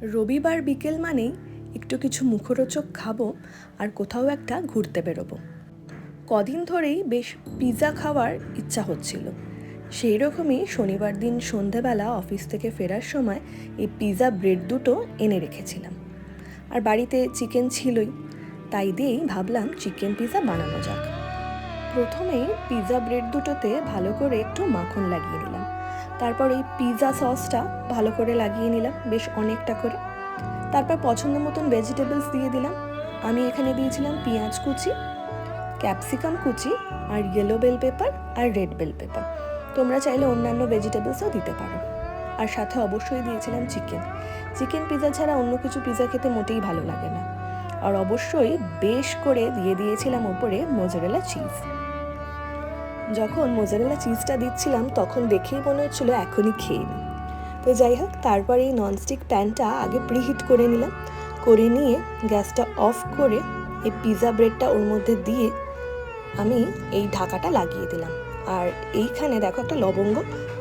রবিবার বিকেল মানেই একটু কিছু মুখরোচক খাবো আর কোথাও একটা ঘুরতে বেরোবো। কদিন ধরেই বেশ পিৎজা খাওয়ার ইচ্ছা হচ্ছিল। সেই রকমই শনিবার দিন সন্ধেবেলা অফিস থেকে ফেরার সময় এই পিৎজা ব্রেড দুটো এনে রেখেছিলাম। আর বাড়িতে চিকেন ছিলই, তাই দিয়েই ভাবলাম চিকেন পিৎজা বানানো যাক। প্রথমেই পিৎজা ব্রেড দুটোতে ভালো করে একটু মাখন লাগিয়ে নিলাম। তারপর এই পিৎজা সসটা ভালো করে লাগিয়ে নিলাম, বেশ অনেকটা করে। তারপর পছন্দ মতন ভেজিটেবলস দিয়ে দিলাম। আমি এখানে দিয়েছিলাম পেঁয়াজ কুচি, ক্যাপসিকাম কুচি, আর ইয়েলো বেল পেপার আর রেড বেল পেপার। তোমরা চাইলে অন্যান্য ভেজিটেবলসও দিতে পারো। আর সাথে অবশ্যই দিয়েছিলাম চিকেন পিৎজা ছাড়া অন্য কিছু পিৎজা খেতে মোটেই ভালো লাগে না। আর অবশ্যই বেশ করে দিয়ে দিয়েছিলাম ওপরে মোজারেলা চিজ। যখন মোজারেলা চিজটা দিচ্ছিলাম তখন দেখেই মনে হচ্ছিলো এখনই খেয়ে নিই। তো যাই হোক, তারপর এই ননস্টিক প্যানটা আগে প্রিহিট করে নিলাম। করে নিয়ে গ্যাসটা অফ করে এই পিৎজা ব্রেডটা ওর মধ্যে দিয়ে আমি এই ঢাকাটা লাগিয়ে দিলাম। আর এইখানে দেখো একটা লবঙ্গ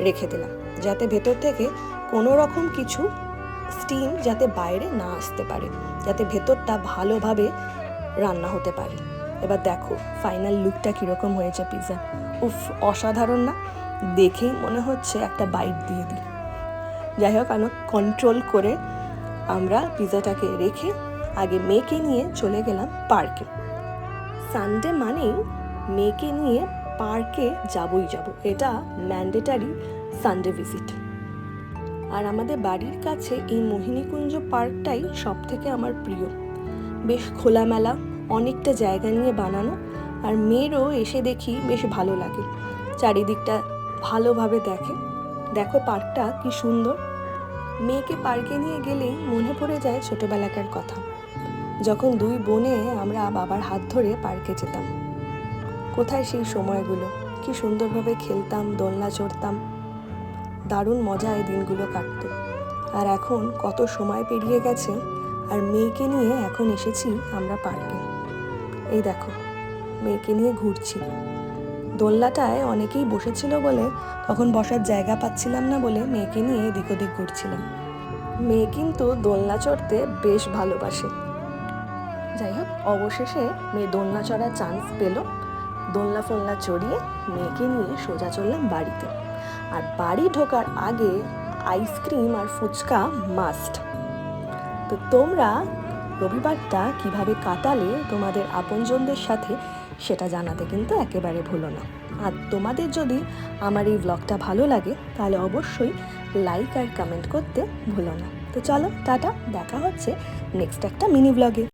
রেখে দিলাম, যাতে ভেতর থেকে কোনো রকম কিছু স্টিম যাতে বাইরে না আসতে পারে, যাতে ভেতরটা ভালোভাবে রান্না হতে পারে। এবার দেখো ফাইনাল লুকটা কীরকম হয়েছে পিৎজা। উফ, অসাধারণ না? দেখেই মনে হচ্ছে একটা বাইট দিয়ে দিই। যাই হোক, আমি কন্ট্রোল করে আমরা পিৎজাটাকে রেখে আগে মেয়েকে নিয়ে চলে গেলাম পার্কে। সানডে মানেই মেয়েকে নিয়ে পার্কে যাবই যাব, এটা ম্যান্ডেটারি সানডে ভিজিট। আর আমাদের বাড়ির কাছে এই মোহিনীকুঞ্জ পার্কটাই সব থেকে আমার প্রিয়। বেশ খোলামেলা, অনেকটা জায়গা নিয়ে বানানো। আর মেয়েরও এসে দেখি বেশ ভালো লাগে, চারিদিকটা ভালোভাবে দেখো পার্কটা কি সুন্দর। মেয়েকে পার্কে নিয়ে গেলেই মনে পড়ে যায় ছোটবেলাকার কথা, যখন দুই বোনে আমরা বাবার হাত ধরে পার্কে যেতাম। কোথায় সেই সময়গুলো, কি সুন্দরভাবে খেলতাম, দোলনা চড়তাম, দারুণ মজা এই দিনগুলো কাটত। আর এখন কত সময় পেরিয়ে গেছে, আর মেয়েকে নিয়ে এখন এসেছি আমরা পার্কে। এই দেখো মেয়েকে নিয়ে ঘুরছি। দোলনাটায় অনেকেই বসেছিল বলে তখন বসার জায়গা পাচ্ছিলাম না বলে মেয়েকে নিয়ে এদিক ওদিক ঘুরছিলাম। মেয়ে কিন্তু দোলনা চড়তে বেশ ভালোবাসে। যাই হোক, অবশেষে মেয়ে দোলনা চড়ার চান্স পেল। দোলনা ফোলনা চড়িয়ে মেয়েকে নিয়ে সোজা চললাম বাড়িতে। আর বাড়ি ঢোকার আগে আইসক্রিম আর ফুচকা মাস্ট। তো তোমরা রবিবারটা কিভাবে কাটালে তোমাদের আপনজনদের সাথে, সেটা জানাতে কিন্তু একেবারে ভুলো না। আর তোমাদের যদি আমার এই ব্লগটা ভালো লাগে তাহলে অবশ্যই লাইক আর কমেন্ট করতে ভুলো না। তো চলো টাটা, দেখা হচ্ছে নেক্সট একটা মিনি ব্লগে।